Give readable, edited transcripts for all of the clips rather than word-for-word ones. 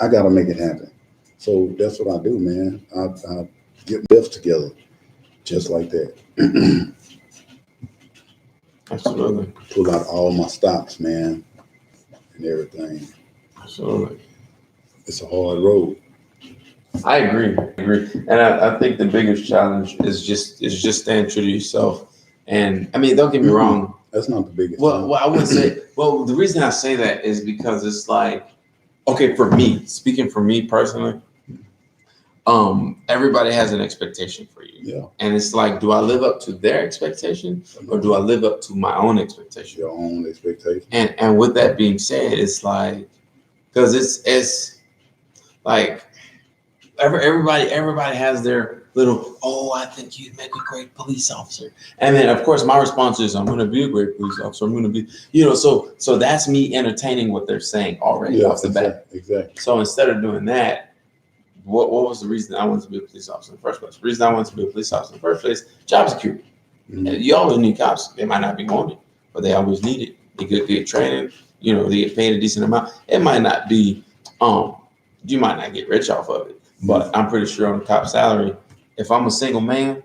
I gotta make it happen. So that's what I do, man. I get my stuff together just like that. Absolutely. Pull out all my stops, man, and everything. Absolutely. It's a hard road. I agree. I agree. And I think the biggest challenge is just staying true to yourself. And I mean, don't get me Mm-mm. wrong. That's not the biggest Well, challenge. I wouldn't say. Well, the reason I say that is because it's like, okay, for me, speaking for me personally, everybody has an expectation for you, Yeah, and it's like, do I live up to their expectation or do I live up to my own expectation? your own expectations. And with that being said, it's like, because it's like everybody has their little, oh, I think you'd make a great police officer. And then of course my response is, I'm gonna be a great police officer. I'm gonna be, so that's me entertaining what they're saying already Yeah, off the bat. exactly. So instead of doing that, what was the reason I wanted to be a police officer in the first place? The reason I wanted to be a police officer in the first place, job security. Mhm. You always need cops. They might not be wanted, but they always need it. They get training, they get paid a decent amount. It might not be, um, you might not get rich off of it, but I'm pretty sure on the cop salary, if I'm a single man,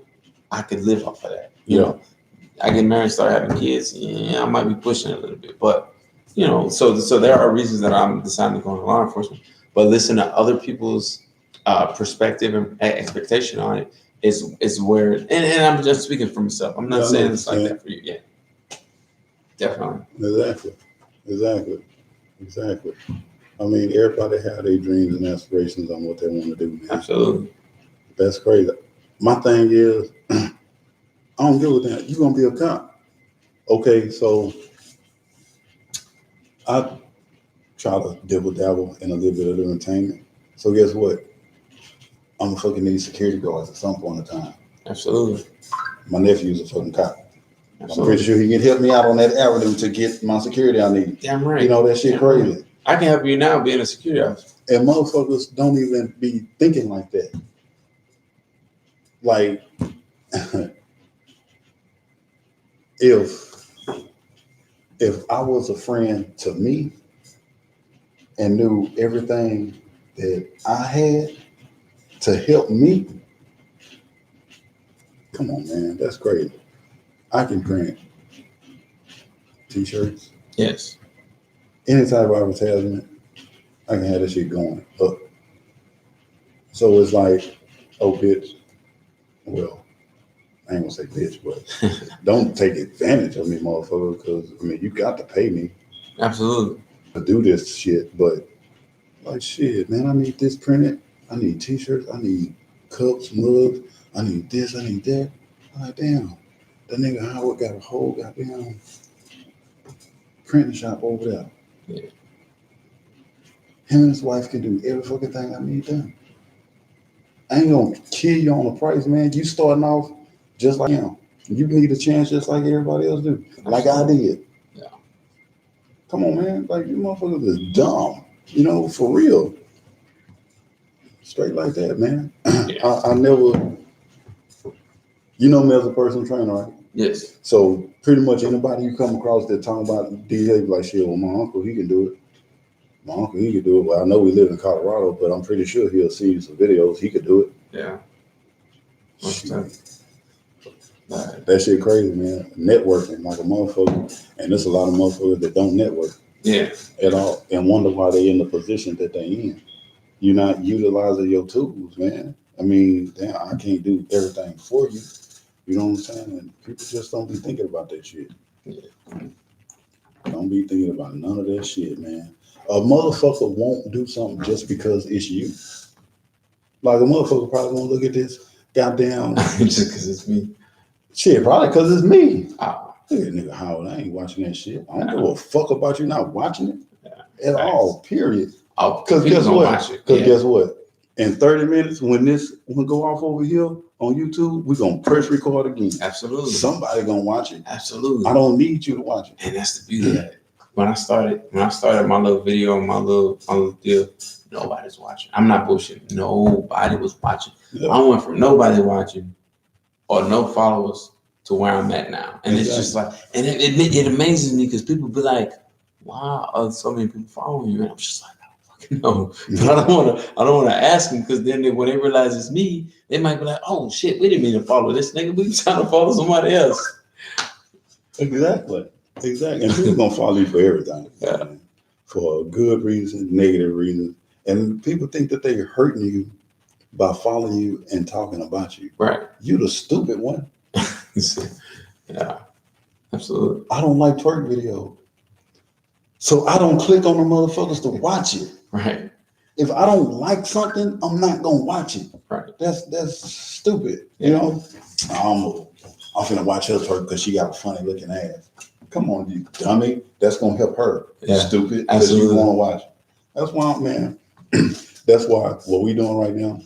I could live off of that. I get married, start having kids, yeah, I might be pushing it a little bit, but so there are reasons that I'm deciding to go into law enforcement. But listen to other people's perspective and expectation on it is where, and I'm just speaking for myself. I'm not Yeah, I know saying what it's you're like saying. that for you. Yeah, definitely. Exactly. Exactly. Exactly. I mean, everybody have their dreams and aspirations on what they want to do, man. Absolutely. That's crazy. My thing is, I don't give a damn. You gonna be a cop? Okay, so I try to dibble dabble in a little bit of entertainment. So guess what? I'm gonna fucking need security guards at some point in time. Absolutely. My nephew's a fucking cop. I'm pretty Absolutely. sure he can help me out on that avenue to get my security I need. Damn right. You know, that shit Damn crazy. right. I can help you now being a security officer. And motherfuckers don't even be thinking like that. Like, if I was a friend to me and knew everything that I had to help me, come on, man, that's crazy. I can print t-shirts, Yes. any type of advertisement. I can have that shit going up. So it's like, oh, bitch. Well, I ain't gonna say bitch, but don't take advantage of me, motherfucker, because I mean, you got to pay me Absolutely. to do this shit. But like, shit, man, I need this printed. I need t-shirts. I need cups, mugs. I need this. I need that. I'm like, damn, that nigga Howard got a whole goddamn printing shop over there. Yeah. Him and his wife can do every fucking thing I need done. I ain't gonna kill you on the price, man. You starting off just like him. You need a chance just like everybody else do. Like I did. Yeah. Come on, man. Like you motherfuckers is dumb. For real. Straight like that, man. Yeah. I never, you know me as a personal trainer, right? Yes. So pretty much anybody you come across that talking about DA, like shit, well, my uncle, he can do it. My uncle, he could do it. Well, I know we live in Colorado, but I'm pretty sure he'll see some videos. He could do it. Yeah. Shit. Right. That shit crazy, man. Networking like a motherfucker. And there's a lot of motherfuckers that don't network Yeah. at all and wonder why they in the position that they in. You're not utilizing your tools, man. I mean, damn, I can't do everything for you. You know what I'm saying? And people just don't be thinking about that shit. Yeah. Don't be thinking about none of that shit, man. A motherfucker won't do something just because it's you. Like a motherfucker probably won't look at this goddamn Just because it's me. shit, probably because it's me. Oh, Look at nigga Howard, I ain't watching that shit. I don't give a fuck about you not watching it yeah. at all, period. Oh, Because people guess gonna what? watch it. Because Yeah. guess what? In 30 minutes, when this one go off over here on YouTube, we're gonna press record again. Absolutely. Somebody gonna watch it. Absolutely. I don't need you to watch it. And that's the beauty of it. When I started my little video, my little deal, nobody's watching. I'm not bullshitting. Nobody was watching. Yeah. I went from nobody watching or no followers to where I'm at now. And it's just like, and it amazes me because people be like, wow, so many people following you. And I'm just like, fucking know. But I don't wanna ask them because then when they realize it's me, they might be like, oh shit, we didn't mean to follow this nigga. We was trying to follow somebody else. Exactly. And people gonna follow you for everything. Yeah. Man. For a good reason, negative reason. And people think that they're hurting you by following you and talking about you. Right. You the stupid one. Yeah. Absolutely. I don't like twerk videos. So I don't click on the motherfuckers to watch it. Right. If I don't like something, I'm not gonna watch it. Right. That's stupid. You know, I'm finna watch her twerk because she got a funny looking ass. Come on, you dummy. That's gonna help her. Yeah. Stupid. Because you want to watch. That's why, man. That's why what we doing right now.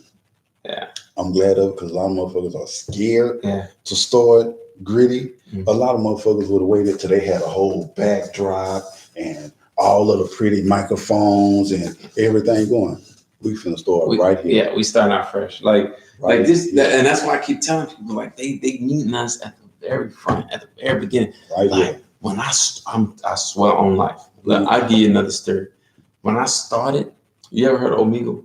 Yeah. I'm glad of it because a lot of motherfuckers are scared to start gritty. Mm-hmm. A lot of motherfuckers would have waited till they had a whole backdrop and all of the pretty microphones and everything going. We finna start right here. Yeah, we starting out fresh. Like this, and that's why I keep telling people, like they meeting us at the very front, at the very beginning. Right like here. When I swear on life. Look, I'll give you another story. When I started, you ever heard of Omegle?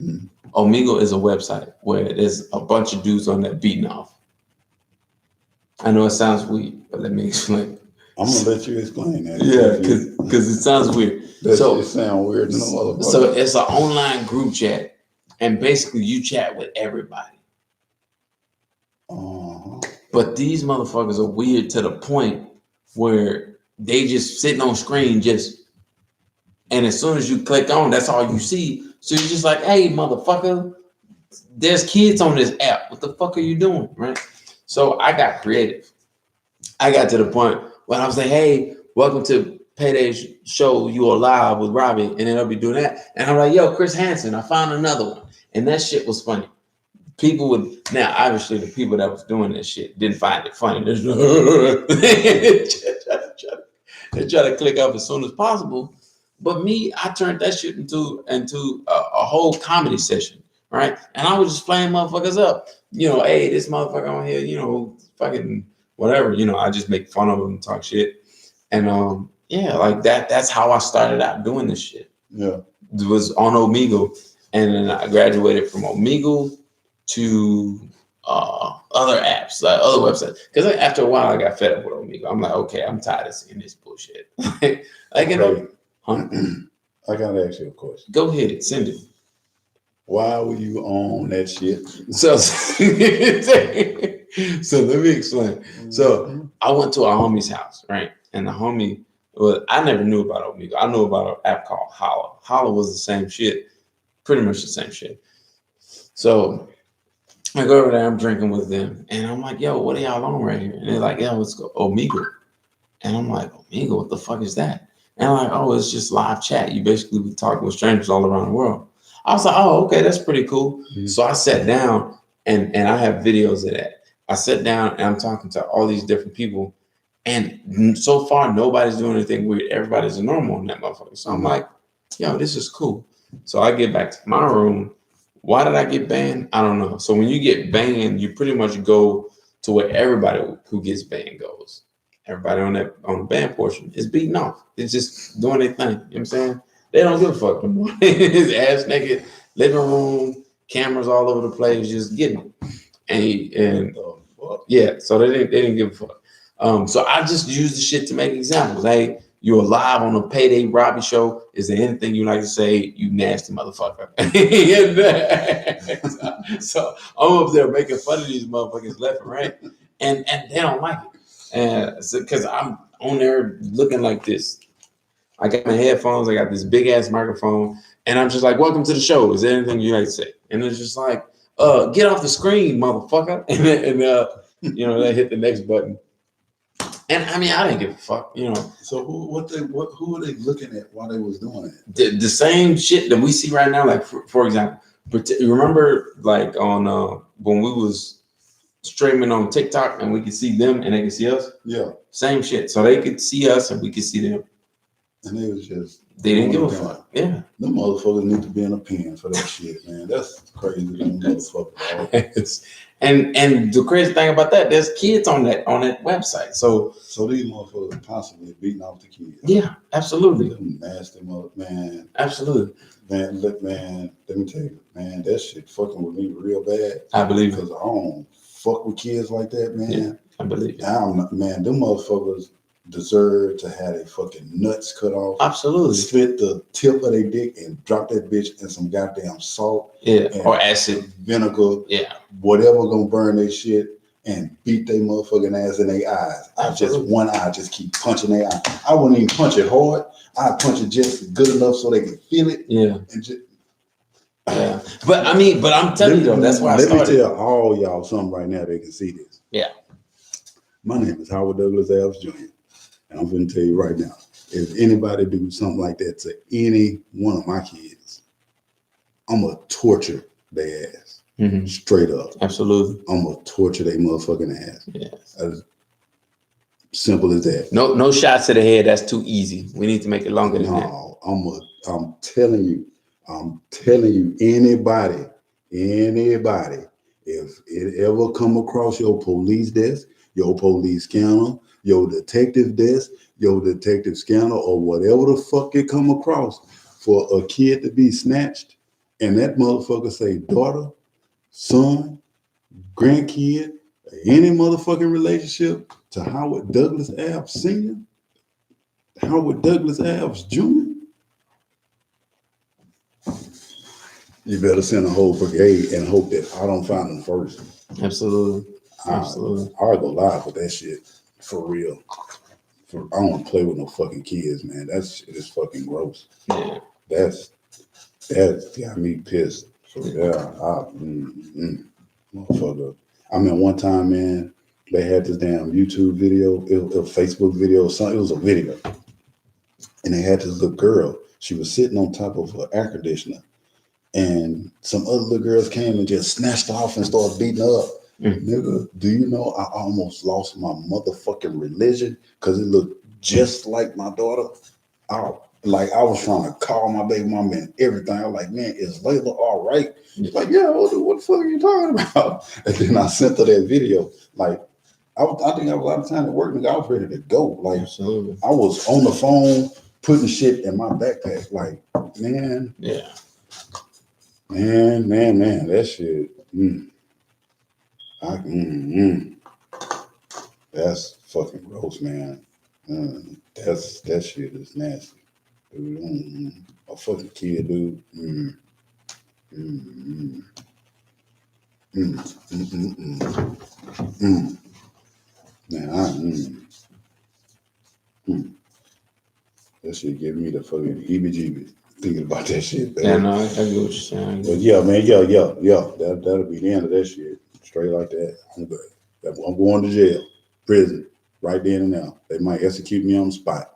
Mm-hmm. Omegle is a website where there's a bunch of dudes on there beating off. I know it sounds weird, but let me explain. I'm gonna let you explain that. Yeah, because it sounds weird. It sounds weird. So it's an online group chat, and basically you chat with everybody. But these motherfuckers are weird to the point where they just sitting on screen and as soon as you click on, that's all you see. So you're just like, hey, motherfucker, there's kids on this app. What the fuck are you doing, right? So I got creative. I got to the point when I was like, hey, welcome to Payday's show. You are live with Robbie. And then I'll be doing that. And I'm like, yo, Chris Hansen, I found another one. And that shit was funny. People would, now obviously the people that was doing this shit didn't find it funny. They try to click off as soon as possible. But me, I turned that shit into a whole comedy session, right? And I was just playing motherfuckers up. You know, hey, this motherfucker on here, you know, fucking whatever. You know, I just make fun of them and talk shit. And yeah, like that's how I started out doing this shit. Yeah. It was on Omegle. And then I graduated from Omegle to other apps, like other websites. Because after a while, I got fed up with Omegle. I'm like, okay, I'm tired of seeing this bullshit. You know, I gotta ask you a question. Go ahead, send it. Why were you on that shit? So let me explain. So I went to a homie's house, right? And the homie, well, I never knew about Omegle. I knew about an app called Holla. Holla was the same shit, pretty much the same shit. So I go over there, I'm drinking with them, and I'm like, yo, what are y'all on right here? And they're like, yo, let's go Omegle. And I'm like, Omegle, what the fuck is that? And I'm like, oh, it's just live chat. You basically be talking with strangers all around the world. I was like, oh, okay, that's pretty cool. Mm-hmm. So I sat down and I have videos of that. I sat down and I'm talking to all these different people. And so far, nobody's doing anything weird. Everybody's normal in that motherfucker. So I'm like, yo, this is cool. So I get back to my room. Why did I get banned? I don't know. So when you get banned, you pretty much go to where everybody who gets banned goes. Everybody on the band portion is beating off. It's just doing their thing. You know what I'm saying? They don't give a fuck no more. His ass naked, living room, cameras all over the place, just getting it. And yeah, so they didn't give a fuck. So I just used the shit to make examples. Hey, you're live on a Payday Robbie show. Is there anything you like to say, you nasty motherfucker? So I'm up there making fun of these motherfuckers left and right, and they don't like it. And so, because I'm on there looking like this, I got my headphones, I got this big ass microphone, and I'm just like, welcome to the show. Is there anything you like to say? And it's just like, get off the screen, motherfucker. And you know, they hit the next button. And I mean, I didn't give a fuck, you know. So who were they looking at while they was doing it? The same shit that we see right now, like for example, remember like on when we was streaming on TikTok and we could see them and they could see us? Yeah. Same shit. So they could see us and we could see them. And they was just they didn't give a fuck. Yeah. Them motherfuckers need to be in a pen for that shit, man. That's crazy, them motherfuckers. and the crazy thing about that, there's kids on that website. So these motherfuckers are constantly beating off the kids. Yeah, absolutely. Them nasty man. Absolutely. Man, look, man, let me tell you, man, that shit fucking with me real bad. I believe it. Because I don't fuck with kids like that, man. Yeah, I believe it. Man, them motherfuckers deserve to have their fucking nuts cut off. Absolutely. Slit the tip of their dick and drop that bitch in some goddamn salt. Yeah, or acid. Vinegar. Yeah. Whatever gonna burn their shit and beat their motherfucking ass in their eyes. Absolutely. Just one eye, just keep punching their eye. I wouldn't even punch it hard. I'd punch it just good enough so they can feel it. Yeah. And just, yeah. But I'm telling you though, that's why I started. Let me tell all y'all something right now. They can see this. Yeah. My name is Howard Douglas Alves Jr. And I'm going to tell you right now, if anybody do something like that to any one of my kids, I'm going to torture their ass. Mm-hmm. Straight up. Absolutely. I'm going to torture their motherfucking ass. Yes. As simple as that. No shots to the head. That's too easy. We need to make it longer than that. No, I'm telling you, anybody, if it ever come across your police desk, your police scanner, your detective desk, your detective scanner, or whatever the fuck it come across for a kid to be snatched, and that motherfucker say daughter, son, grandkid, any motherfucking relationship to Howard Douglas Alves Sr., Howard Douglas Alves Jr., you better send a whole brigade and hope that I don't find them first. Absolutely. Absolutely. I'll go live with that shit for real. I don't want to play with no fucking kids, man. That shit is fucking gross. Yeah. That got me pissed. So motherfucker. I mean, one time, man, they had this damn YouTube video, it was a Facebook video, it was a video. And they had this little girl. She was sitting on top of her air conditioner. And some other little girls came and just snatched her off and started beating her up. Nigga, do you know I almost lost my motherfucking religion because it looked just like my daughter? I was trying to call my baby mama and everything. I was like, man, is Layla all right? She's like, yeah, what the fuck are you talking about? And then I sent her that video. Like, I think I was out of time at work, nigga. I was ready to go. Like, absolutely. I was on the phone putting shit in my backpack. Like, man. Yeah. Man, that shit. That's fucking gross, man. That shit is nasty. Dude, a fucking kid, dude. Man, that shit giving me the fucking heebie-jeebies thinking about that shit, man. Yeah, no, I get what you're saying. But yeah, man, yeah. That'll be the end of that shit. Straight like that. I'm good. I'm going to jail, prison, right then and now. They might execute me on the spot.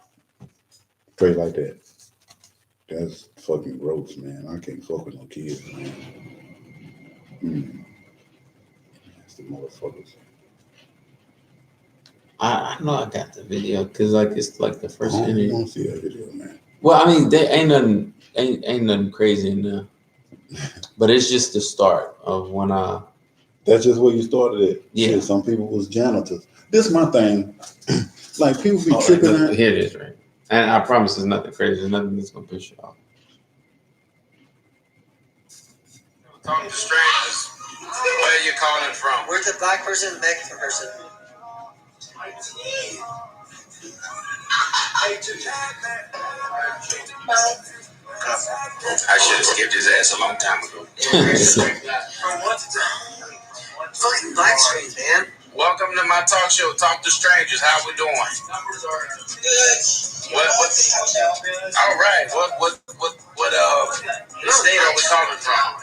Straight like that. That's fucking gross, man. I can't fuck with no kids, man. That's the motherfuckers. I know I got the video because it's like the first interview. I don't see that video, man. Well, I mean, there ain't nothing crazy in there, but it's just the start of when I. That's just where you started it. Yeah. Shit, some people was janitors. This is my thing. Like people be tripping out. Here it is, right? And I promise it's nothing crazy. There's nothing that's gonna piss you off. Talking to strangers. Where are you calling from? We're the black person, the Mexican person. I should have skipped his ass a long time ago. Fucking black screen, man. Welcome to my talk show, Talk to Strangers. How we doing? Good. What all right. What state are we calling from?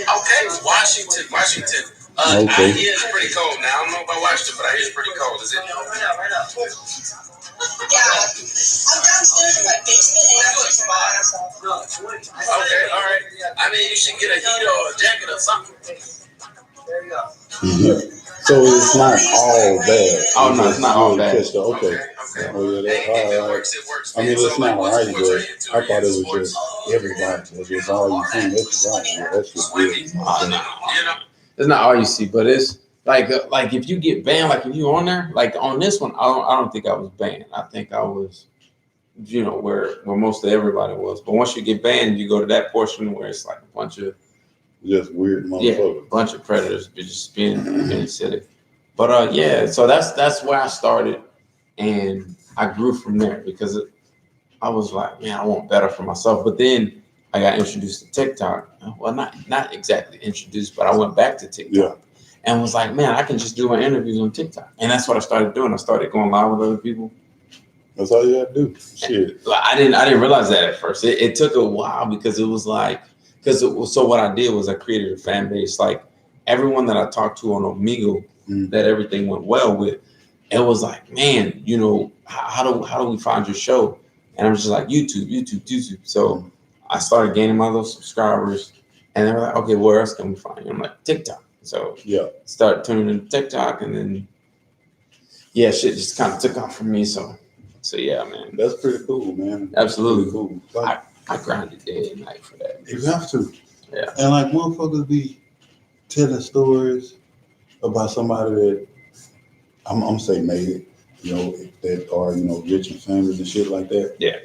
Okay, Washington. Okay. I hear it's pretty cold now. I don't know about Washington, but I hear it's pretty cold. Is it? Right now. Yeah. I'm downstairs in my basement and I'm like, Okay, all right. I mean, you should get a heater or a jacket or something. there you go. So it's not all bad. Oh no, it's not all bad. Okay. Oh yeah, that's Hey, if it hard. works, it works. I mean, Man. So it's like, not what right, sports are but you into? I Are you thought it into was sports? just everybody. It's just all you see. That's right. Yeah, that shit's Swimming. weird. You know. It's not all you see, but it's like if you get banned, like if you on there, like on this one, I don't think I was banned. I think I was, where most of everybody was. But once you get banned, you go to that portion where it's like a bunch of Just weird motherfuckers. bunch of predators just being silly. But yeah, so that's where I started, and I grew from there because I was like, man, I want better for myself. But then I got introduced to TikTok. Well, not exactly introduced, but I went back to TikTok. Yeah. And was like, man, I can just do my interviews on TikTok. And that's what I started doing. I started going live with other people. That's all you gotta do. Shit. Like, I didn't realize that at first. It took a while because it was like, so what I did was I created a fan base. Like everyone that I talked to on Omegle that everything went well with, it was like, man, how do we find your show? And I'm just like, YouTube. So I started gaining my little subscribers, and they were like, okay, where else can we find you? I'm like, TikTok. So Yeah. start tuning into TikTok, and then shit just kind of took off for me. So yeah, man, That's pretty cool, man. absolutely Pretty cool. Like, I grinded day and night for that. you have to. Yeah. And like motherfuckers be telling stories about somebody that I'm saying made it, that are, rich and famous and shit like that. Yeah.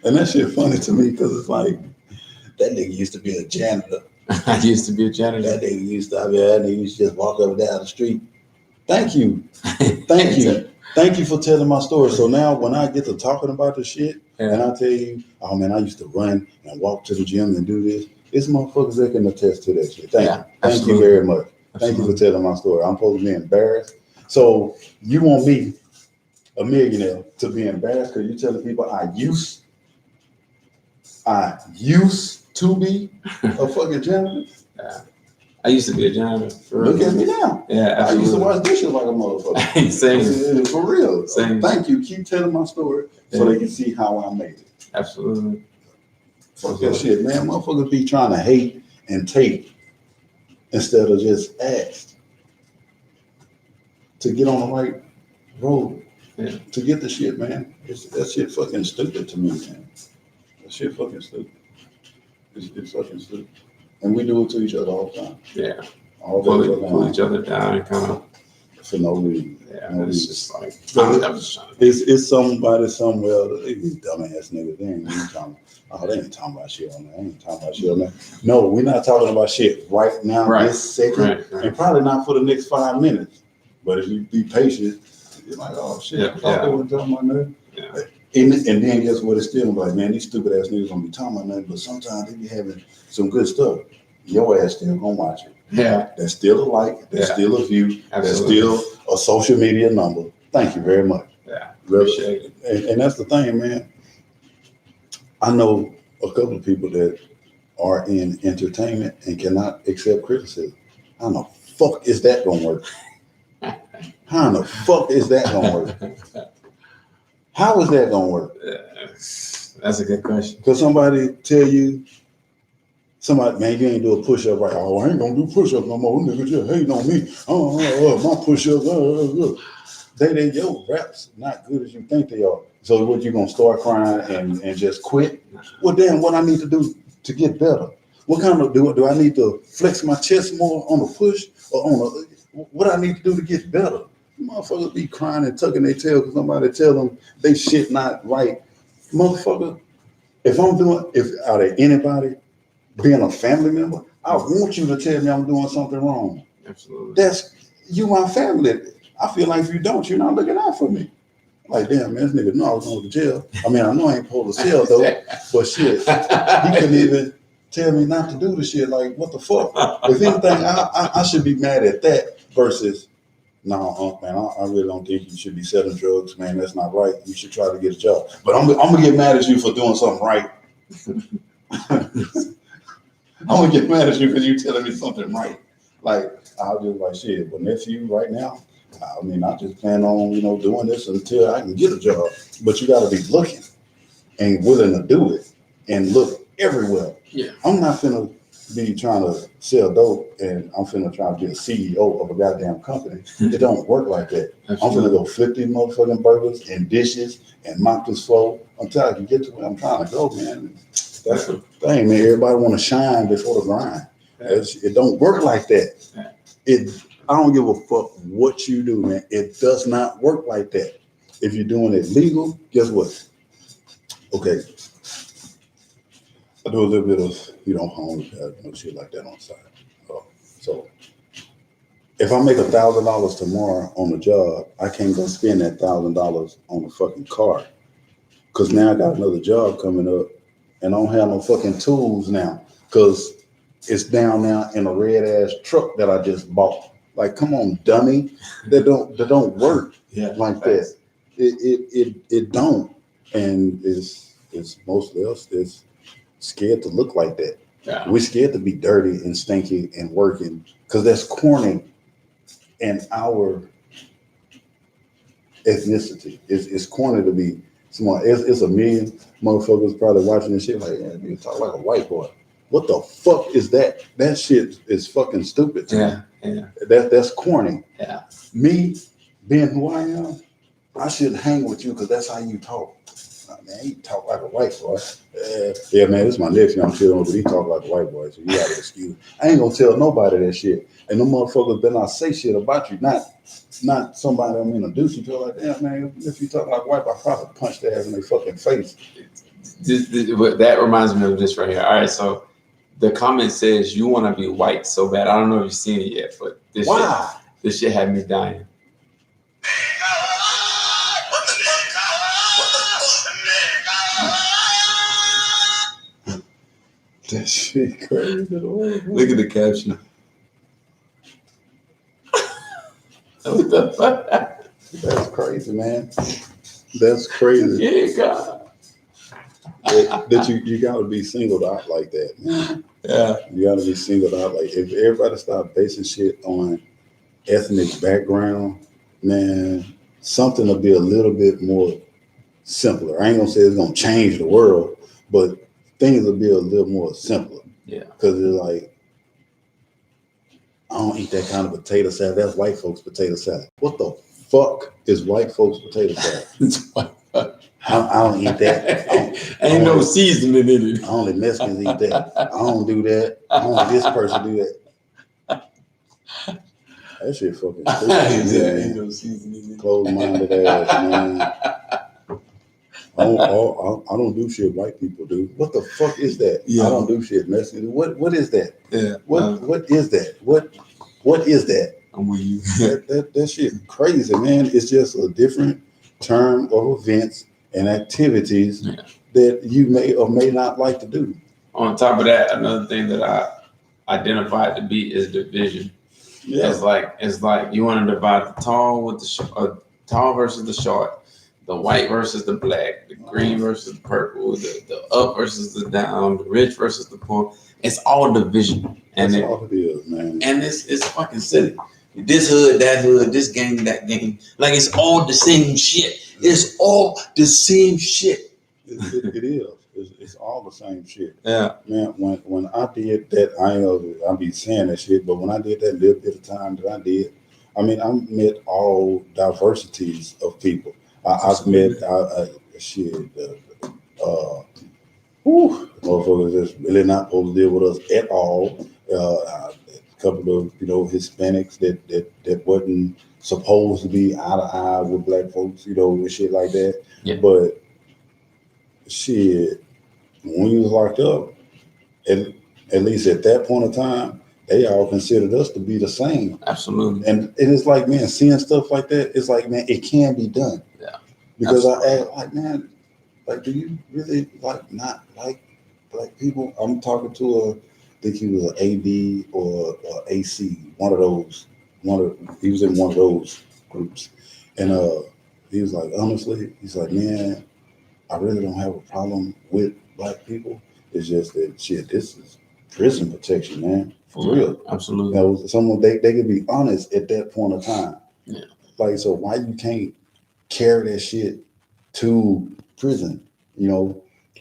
And that shit funny to me because it's like that nigga used to be a janitor. I used to be a janitor. That nigga used to just walk up and down the street. Thank you. Thank you. Thank you for telling my story. So now when I get to talking about the shit and I tell you, oh man, I used to run and walk to the gym and do this, it's motherfuckers that can attest to that shit. Thank you very much. Thank you for telling my story. I'm supposed to be embarrassed. So you want me, a millionaire, to be embarrassed because you're telling people I used to be a fucking janitor? Yeah. I used to be a janitor. Look at me now. Yeah, I used to absolutely. wash dishes like a motherfucker. Same. For real. Same. Thank you. Keep telling my story so they can see how I made it. Absolutely. Fuck that shit, man. Motherfuckers be trying to hate and take instead of just ask to get on the right road. Yeah. To get the shit, man. That shit fucking stupid to me, man. That shit fucking stupid. It's fucking stupid. And we do it to each other all the time. Yeah. All Pull each other down and kind of. for no reason. Yeah. No It's reason. just like But I'm just trying to. It's somebody somewhere, these dumbass niggas, they ain't talking. Oh, they ain't talking about shit on that. They ain't talking about shit on that. No, we're not talking about shit right now, Right. this second, Right. and probably not for the next 5 minutes. But if you be patient, you're like, oh shit, Yeah, I thought they weren't talking about that. Yeah. And then guess what? It's still like, man, these stupid ass niggas don't be talking about nothing, but sometimes they be having some good stuff. Your ass still gonna watch it. Yeah. That's still a like, that's Yeah. still a view, that's Absolutely. still a social media number. Thank you very much. Yeah. Really. Appreciate it. And that's the thing, man. I know a couple of people that are in entertainment and cannot accept criticism. How in the fuck is that gonna work? How in the fuck is that gonna work? How is that gonna work? That's a good question. Because somebody tell you, man, you ain't do a push-up right. Oh, I ain't gonna do push-up no more. Nigga just hating on me. My push-ups. They your raps not good as you think they are. So what, you gonna start crying and just quit? Well, damn, what I need to do to get better? What kind of do I need to flex my chest more on a push or on what I need to do to get better? Motherfuckers be crying and tucking their tail because somebody tell them they shit not right. Motherfucker, if out of anybody being a family member, I want you to tell me I'm doing something wrong. Absolutely. That's you, my family. I feel like if you don't, you're not looking out for me. Like, damn, man, this nigga know I was going to jail. I mean, I know I ain't supposed to sell though, but shit, he couldn't even tell me not to do the shit. Like, what the fuck? If anything, I should be mad at that versus, no, man, I really don't think you should be selling drugs, man. That's not right. You should try to get a job. But I'm gonna get mad at you for doing something right. I'm gonna get mad at you because you telling me something right. Like, I'll just like, shit, but next to you right now, I mean, I just plan on, doing this until I can get a job. But you got to be looking and willing to do it and look everywhere. Yeah. I'm not finna be trying to sell dope and I'm finna try to be a CEO of a goddamn company. It don't work like that. I'm finna go flip these motherfucking burgers and dishes and mop this floor until I can get to where I'm trying to go, man. That's the thing, man. Everybody want to shine before the grind. It don't work like that. I don't give a fuck what you do, man. It does not work like that. If you're doing it legal, guess what? Okay, I do a little bit of, home shit like that on the side. So if I make $1,000 tomorrow on the job, I can't go spend that $1,000 on a fucking car. Cause now I got another job coming up and I don't have no fucking tools now. Cause it's down now in a red ass truck that I just bought. Like, come on, dummy. That don't work like that. It don't. And it's mostly us that's scared to look like that. Yeah. We're scared to be dirty and stinky and working because that's corny in our ethnicity. It's corny to be smart. It's a million motherfuckers probably watching this shit like, yeah, you talk like a white boy. What the fuck is that? That shit is fucking stupid. Yeah. That's corny. Yeah. Me being who I am, I shouldn't hang with you because that's how you talk. Man, he talk like a white boy. Yeah, man, this is my nephew. I'm chilling with, but he talk like a white boy, so you gotta excuse. I ain't gonna tell nobody that shit. And them motherfuckers better not say shit about you. Not somebody I'm introduced you to. Like, damn, man, if you talk like a white boy, I probably punch their ass in their fucking face. That reminds me of this right here. All right, so the comment says you want to be white so bad. I don't know if you've seen it yet, but this shit had me dying. That shit crazy. Look at the caption. What the fuck? That's crazy, man. That's crazy. Yeah, God. That you gotta be singled out like that, man. Yeah. You gotta be singled out. Like, if everybody start basing shit on ethnic background, man, something will be a little bit more simpler. I ain't gonna say it's gonna change the world, but things will be a little more simpler. Yeah. Because it's like, I don't eat that kind of potato salad. That's white folks' potato salad. What the fuck is white folks' potato salad? It's white. I don't eat that. Ain't no seasoning in it. Only Mexicans eat that. I don't do that. Only this person do that. That shit fucking stupid. Ain't no seasoning in it. Closed-minded ass, man. I don't do shit white people do. What the fuck is that? Yeah. I don't do shit Mexicans. What is that? Yeah. What is that? What is that? I'm with you. that shit crazy, man. It's just a different term of events and activities that you may or may not like to do. On top of that, another thing that I identified to be is division. Yeah. It's like you want to divide the tall with the tall versus the short, the white versus the black, the green versus the purple, the up versus the down, the rich versus the poor. It's all division, and That's all it is, man. And it's fucking silly. This hood, that hood, this gang, that gang. Like, it's all the same shit. It's all the same shit. It is. It's all the same shit. Yeah. Man, when I did that, I'll be saying that shit, but when I did that little bit of time that I did, I mean, I met all diversities of people. I've met motherfuckers that's really not supposed to deal with us at all. A couple of Hispanics that wasn't supposed to be eye to eye with black folks, and shit like that. Yeah. But shit, when we was locked up, at least at that point in time, they all considered us to be the same. Absolutely. And it's like, man, seeing stuff like that, it's like, man, it can be done. Yeah. Because Absolutely. I asked, like, man, like, do you really not like black people? I'm talking to I think he was an AD or AC, one of those. He was in one of those groups, and he was like, honestly, he's like, man, I really don't have a problem with black people. It's just that shit. This is prison protection, man. For real. Absolutely. Someone they could be honest at that point of time. Yeah. Like, so why you can't carry that shit to prison,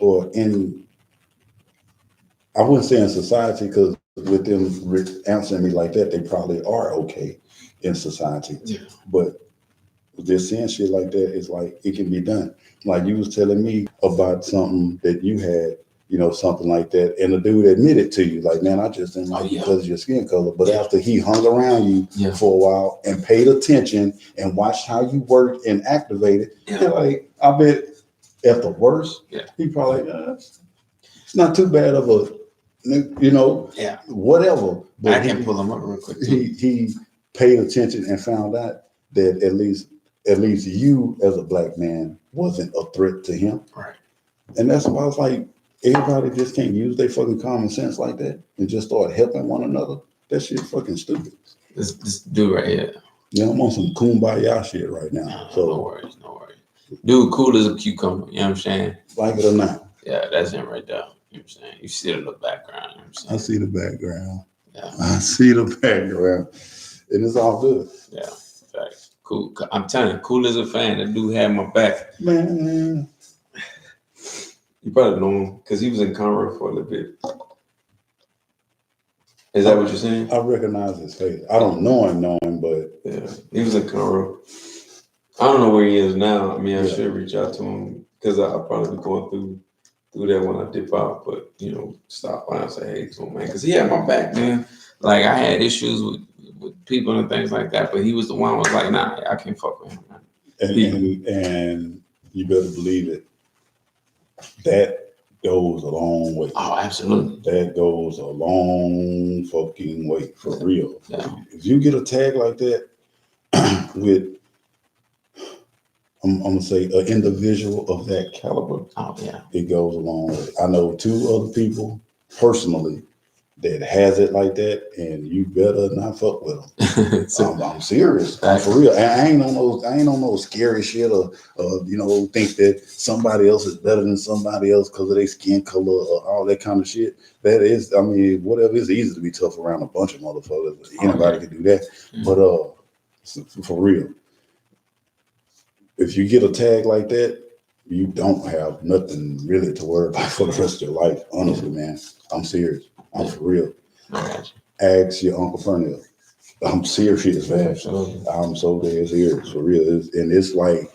or in I wouldn't say in society, because with them answering me like that, they probably are okay in society. Yeah. But just saying shit like that is like, it can be done. Like you was telling me about something that you had, something like that, and the dude admitted to you, like, man, I just didn't like you because of your skin color. But after he hung around you for a while and paid attention and watched how you worked and activated, you're like, I bet at the worst, he probably it's not too bad of a, whatever. But I can pull him up real quick too. He paid attention and found out that at least you as a black man wasn't a threat to him. Right. And that's why I was like, everybody just can't use their fucking common sense like that and just start helping one another. That shit's fucking stupid. This dude right here. Yeah, I'm on some kumbaya shit right now. No worries. Dude, cool as a cucumber. You know what I'm saying? Like it or not. Yeah, that's him right there. You know what I'm saying? You see it in the background. You know what I'm saying? I see the background. Yeah. I see the background. And it's all good. Yeah. Facts. Cool. I'm telling you, cool as a fan. That dude had my back. Man. You probably know him because he was in Conroe for a little bit. Is that what you're saying? I recognize his face. I don't know him, but yeah, he was in Conroe. I don't know where he is now. I mean, I should reach out to him because I'll probably be going through that when I dip out. But stop by and say hey to him, man, because he had my back, man. Like I had issues with people and things like that, but he was the one who was like, nah, I can't fuck with him, man. And you better believe it. That goes a long way. Oh, absolutely. That goes a long fucking way, for real. Yeah. If you get a tag like that with, I'm gonna say, an individual of that caliber, it goes a long way. I know 2 other people personally that has it like that, and you better not fuck with them. I'm serious. I'm for real. I ain't on those scary shit or think that somebody else is better than somebody else because of their skin color or all that kind of shit. That is, I mean, whatever. It's easy to be tough around a bunch of motherfuckers. Anybody can do that. But for real, if you get a tag like that, you don't have nothing really to worry about for the rest of your life. Honestly, man, I'm serious. I'm for real. Ask your Uncle Fernell. I'm serious, man. Absolutely. I'm so dead serious, for real. It's like,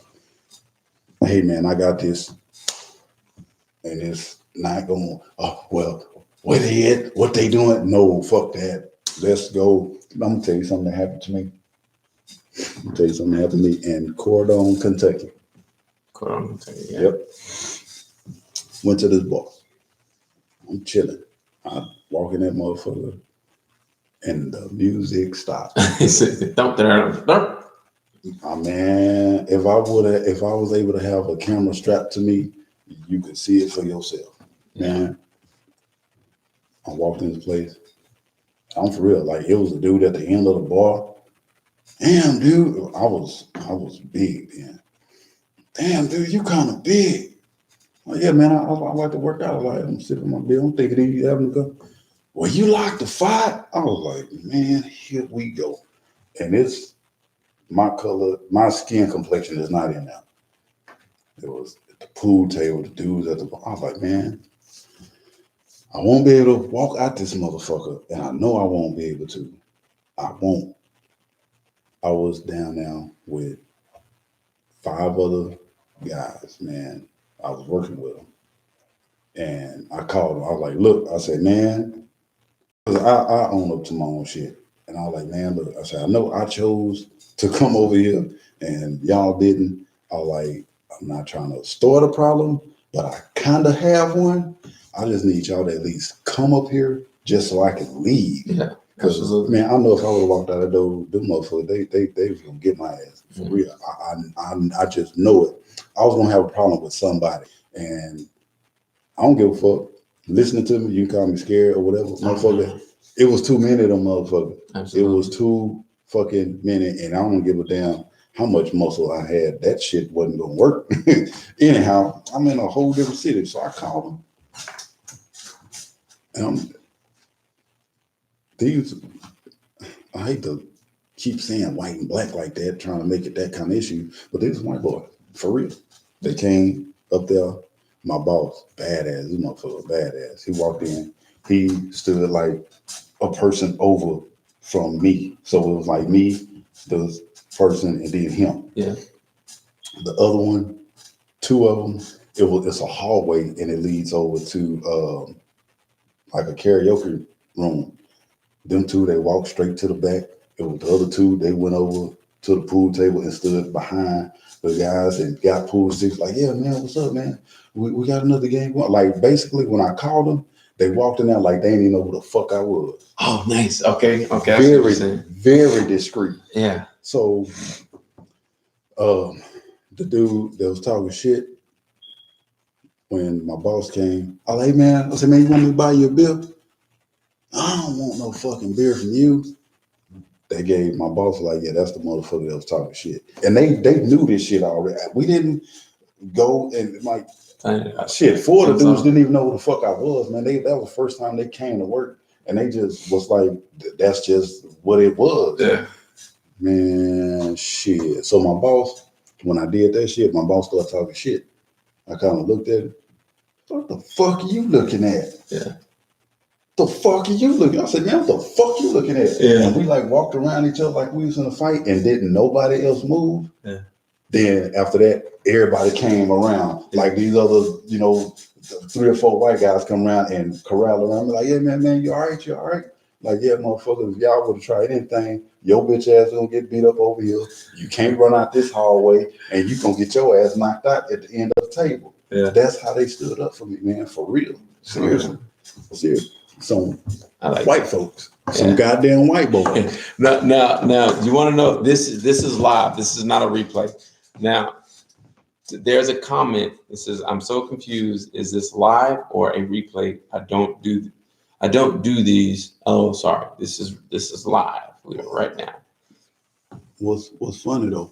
hey, man, I got this. And it's not going, oh, well, where they at? What they doing? No, fuck that. Let's go. I'm going to tell you something that happened to me. In Cordon, Kentucky. Yeah. Yep. Went to this bar. I'm chilling. I walk in that motherfucker and the music stopped. He said, don't. Man, if I was able to have a camera strapped to me, you could see it for yourself. Man, I walked in this place. I'm for real. Like, it was a dude at the end of the bar. Damn, dude. I was big then. Damn, dude, you kind of big. Well, yeah, man, I like to work out. I'm sitting on my bill. I'm thinking he's having to go. Well, you like to fight? I was like, man, here we go. And it's my color, my skin complexion is not in there. It was at the pool table, the dudes at the bar. I was like, man, I won't be able to walk out this motherfucker. And I know I won't be able to. I won't. I was down there with 5 other guys, man. I was working with them. And I called them. I was like, look, I said, man, because I own up to my own shit. And I was like, man, look, I said, I know I chose to come over here and y'all didn't. I was like, I'm not trying to start a problem, but I kind of have one. I just need y'all to at least come up here just so I can leave. Yeah. Because, man, I know if I would have walked out of the door, them motherfuckers, they was going to get my ass. For real. I just know it. I was going to have a problem with somebody. And I don't give a fuck. Listening to me, you can call me scared or whatever. Motherfucker, it was too many of them motherfuckers. Absolutely. It was too fucking many. And I don't give a damn how much muscle I had. That shit wasn't going to work. Anyhow, I'm in a whole different city. So I called them. And I hate to keep saying white and black like that, trying to make it that kind of issue, but they was white boy, for real. They came up there, my boss, badass, this motherfucker, badass. He walked in, he stood like a person over from me. So it was like me, the person, and then him. Yeah. The other one, two of them, it's a hallway and it leads over to like a karaoke room. Them two, they walked straight to the back. It was the other two, they went over to the pool table and stood behind the guys and got pool sticks. Like, yeah, man, what's up, man? We got another game going. Like, basically, when I called them, they walked in there like they didn't even know who the fuck I was. Oh, nice. Okay. I see what you're Very, saying. very discreet. Yeah. So, the dude that was talking shit, when my boss came, I was like, hey, man, I said, man, you want me to buy you a beer? I don't want no fucking beer from you. They gave my boss like, yeah, that's the motherfucker that was talking shit. And they knew this shit already. We didn't go and like shit. Four of the dudes didn't even know who the fuck I was, man. That was the first time they came to work, and they just was like, that's just what it was. Yeah. Man, shit. So my boss, when I did that shit, my boss started talking shit. I kind of looked at him. What the fuck are you looking at? Yeah. The fuck are you looking? I said, man, what the fuck you looking at? Yeah. And we like walked around each other like we was in a fight and didn't nobody else move. Yeah. Then after that, everybody came around. Like these other, 3 or 4 white guys come around and corral around me like, yeah, man, you all right? You all right? Like, yeah, motherfuckers, if y'all would have tried anything, your bitch ass gonna get beat up over here. You can't run out this hallway and you gonna get your ass knocked out at the end of the table. Yeah. That's how they stood up for me, man, for real. Seriously. Seriously. Some I like white folks, some goddamn white boys. Now, you want to know? This is live. This is not a replay. Now, there's a comment that says, "I'm so confused. Is this live or a replay? I don't do these. Oh, sorry. This is live. We are right now." What's funny though?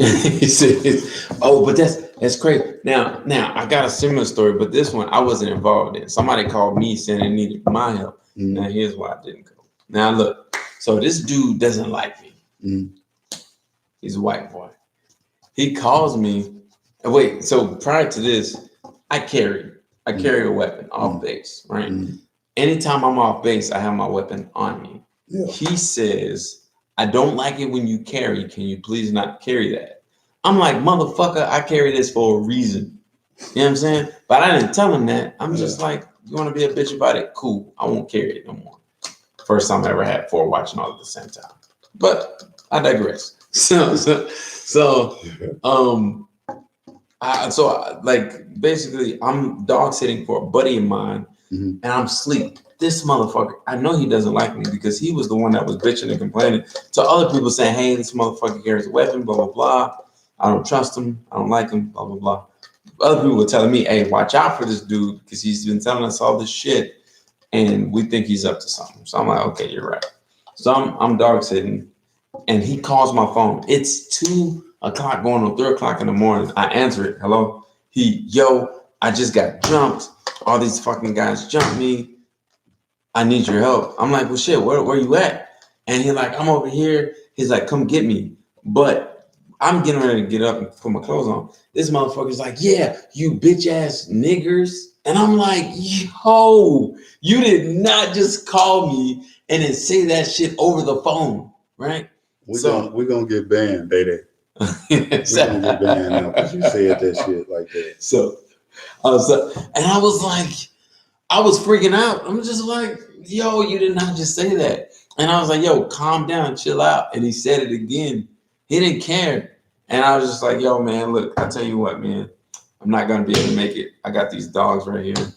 He said, "Oh, but that's crazy." Now I got a similar story, but this one I wasn't involved in. Somebody called me saying they needed my help. Mm-hmm. Now here's why I didn't go. Now look, so this dude doesn't like me. Mm-hmm. He's a white boy. He calls me. Wait, so prior to this, I carry a weapon off base, right? Mm-hmm. Anytime I'm off base, I have my weapon on me. Yeah. He says, "I don't like it when you carry. Can you please not carry that?" I'm like, motherfucker, I carry this for a reason. You know what I'm saying? But I didn't tell him that. I'm just like, you want to be a bitch about it? Cool. I won't carry it no more. First time I ever had 4 watching all at the same time. But I digress. Basically, I'm dog sitting for a buddy of mine, and I'm asleep. This motherfucker, I know he doesn't like me because he was the one that was bitching and complaining to other people saying, "Hey, this motherfucker carries a weapon, blah, blah, blah. I don't trust him. I don't like him, blah, blah, blah." Other people were telling me, "Hey, watch out for this dude because he's been telling us all this shit and we think he's up to something." So I'm like, okay, you're right. So I'm dog sitting and he calls my phone. It's 2 o'clock going on 3 o'clock in the morning. I answer it. Hello? Yo, I just got jumped. All these fucking guys jumped me. I need your help. I'm like, well, shit, where you at? And he's like, I'm over here. He's like, come get me. But I'm getting ready to get up and put my clothes on. This motherfucker's like, yeah, you bitch ass niggers. And I'm like, yo, you did not just call me and then say that shit over the phone, right? We're gonna get banned, baby. We're gonna get banned now because you said that shit like that. And I was like, I was freaking out. I'm just like, yo, you did not just say that. And I was like, yo, calm down, chill out. And he said it again. He didn't care. And I was just like, yo, man, look, I tell you what, man, I'm not going to be able to make it. I got these dogs right here.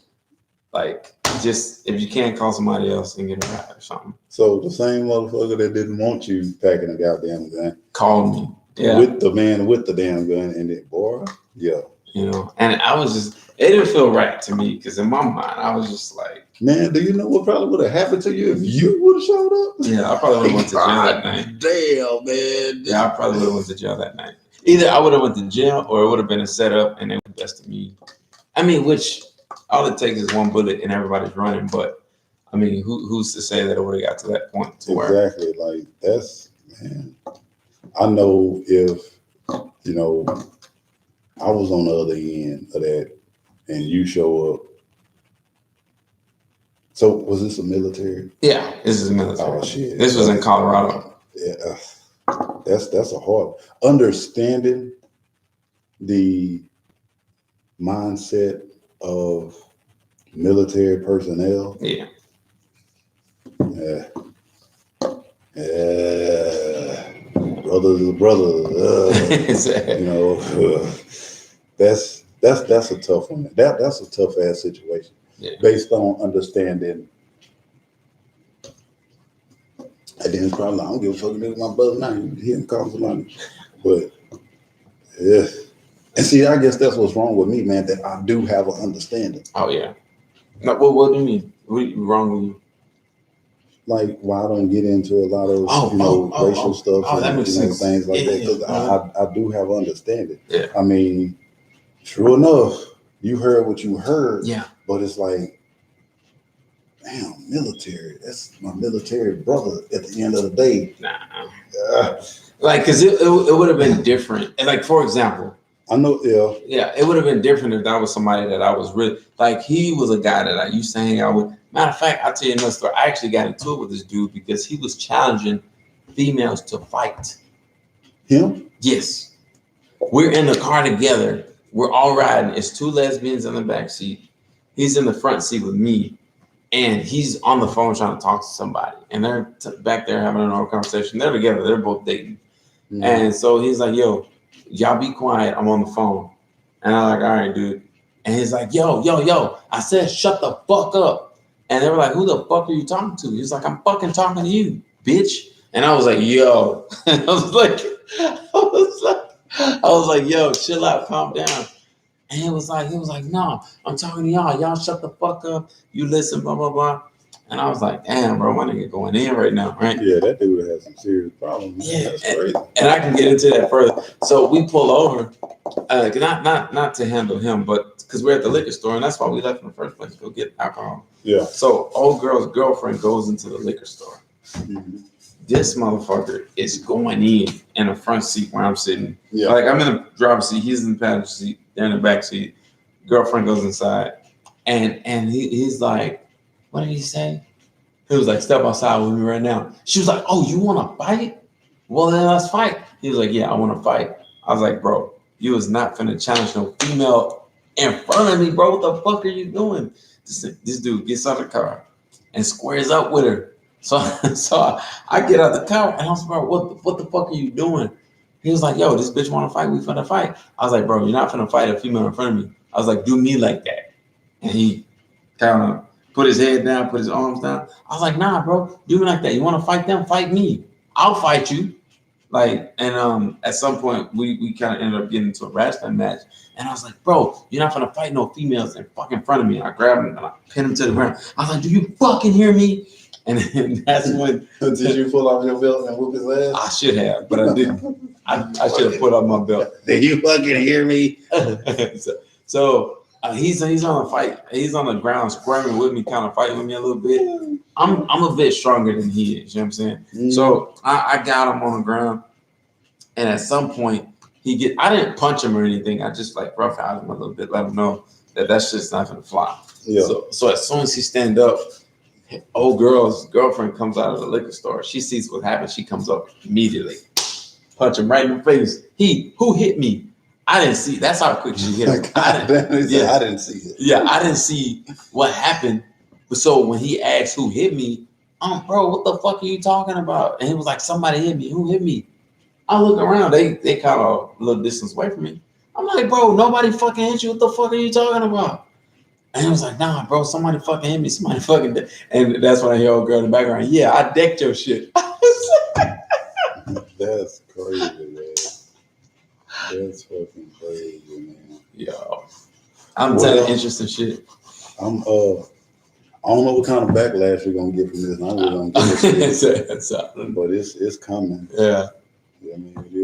Like, just if you can't call somebody else and get a ride or something. So the same motherfucker that didn't want you packing a goddamn gun called me. Yeah. With the man with the damn gun and it, boy. Yeah. You know, and I was just, it didn't feel right to me because in my mind, I was just like, man, do you know what probably would have happened to you if you would have showed up? Yeah, I probably would have went to jail that night. Damn, man. Yeah, I probably would have went to jail that night. Either I would have went to jail or it would have been a setup and they would have bested me. I mean, which all it takes is one bullet and everybody's running. But I mean, who's to say that it would have got to that point? To exactly. Like that's, man. I know if, you know, I was on the other end of that and you show up, So was this a military? Yeah, this is military. Oh shit! This was in Colorado. Yeah, that's a hard understanding the mindset of military personnel. Yeah. Yeah. Yeah. Brothers are brothers. You know, that's a tough one. That's a tough ass situation. Yeah. Based on understanding. I didn't probably. I don't give a fuck if my brother now. He didn't call somebody, but yeah. And see, I guess that's what's wrong with me, man. That I do have an understanding. Oh yeah. No, what do you mean? What wrong with you? Like, why I don't get into a lot of racial stuff that and makes sense. things like that, because Yeah. I do have understanding. Yeah. I mean, true enough, you heard what you heard. Yeah. But it's like, damn, military. That's my military brother. At the end of the day, Nah. Like, cause it would have been different. And like, for example, I know. Yeah. yeah, it would have been different if that was somebody that I was really like. He was a guy that I used to hang out with. Matter of fact, I'll tell you another story. I actually got into it with this dude because he was challenging females to fight. Him? Yes. We're in the car together. We're all riding. It's two lesbians in the back seat. He's in the front seat with me. And he's on the phone trying to talk to somebody. And they're back there having an oral conversation. They're together. They're both dating. Mm-hmm. And so he's like, yo, y'all be quiet. I'm on the phone. And I'm like, all right, dude. And he's like, yo. I said, shut the fuck up. And they were like, who the fuck are you talking to? He's like, I'm fucking talking to you, bitch. And I was like, yo. I was like, yo, chill out, calm down. And he was like, no, I'm talking to y'all. Y'all shut the fuck up. You listen, blah, blah, blah. And I was like, damn, bro, my nigga going in right now, right? Yeah, that dude has some serious problems. Yeah, that's crazy. And I can get into that further. So we pull over, not to handle him, but because we're at the liquor store, and that's why we left in the first place to go get alcohol. Yeah. So old girl's girlfriend goes into the liquor store. Mm-hmm. This motherfucker is going in the front seat where I'm sitting. Yeah. Like I'm in the driver's seat, he's in the passenger seat, they're in the back seat. Girlfriend goes inside, and he's like, what did he say? He was like, step outside with me right now. She was like, oh, you want to fight? Well, then let's fight. He was like, yeah, I want to fight. I was like, bro, you was not finna challenge no female in front of me, bro. What the fuck are you doing? This dude gets out of the car and squares up with her. So I get out the car and I was like, bro, what the fuck are you doing? He was like, yo, this bitch want to fight. We finna fight. I was like, bro, you're not finna fight a female in front of me. I was like, do me like that. And he kind of put his head down, put his arms down. I was like, nah, bro, do me like that. You want to fight them? Fight me. I'll fight you. Like, and at some point, we kind of ended up getting into a wrestling match. And I was like, bro, you're not gonna fight no females in fucking front of me. And I grabbed him and I pinned him to the ground. I was like, do you fucking hear me? And that's when. Did you pull off your belt and whoop his ass? I should have, but I didn't. I should have put up my belt. Did you fucking hear me? so he's on the fight. He's on the ground squirming with me, kind of fighting with me a little bit. I'm a bit stronger than he is. You know what I'm saying? Mm-hmm. So I got him on the ground, and at some point I didn't punch him or anything. I just like roughhoused him a little bit, let him know that that's just not gonna fly. Yeah. So as soon as he stand up, old girl's girlfriend comes out of the liquor store. She sees what happened. She comes up immediately, punch him right in the face. Who hit me? I didn't see. That's how quick she hit him. I didn't see it. Yeah, I didn't see what happened. So when he asked who hit me, bro, what the fuck are you talking about? And he was like, somebody hit me. Who hit me? I look around. They kind of a little distance away from me. I'm like, bro, nobody fucking hit you. What the fuck are you talking about? And he was like, nah, bro, somebody fucking hit me. Somebody fucking did. And that's when I hear old girl in the background. Yeah, I decked your shit. That's crazy, man. That's fucking crazy, man. Yo, I'm telling you interesting shit. I don't know what kind of backlash we're gonna get from this. I really don't give a shit. But it's coming. Yeah. I mean, it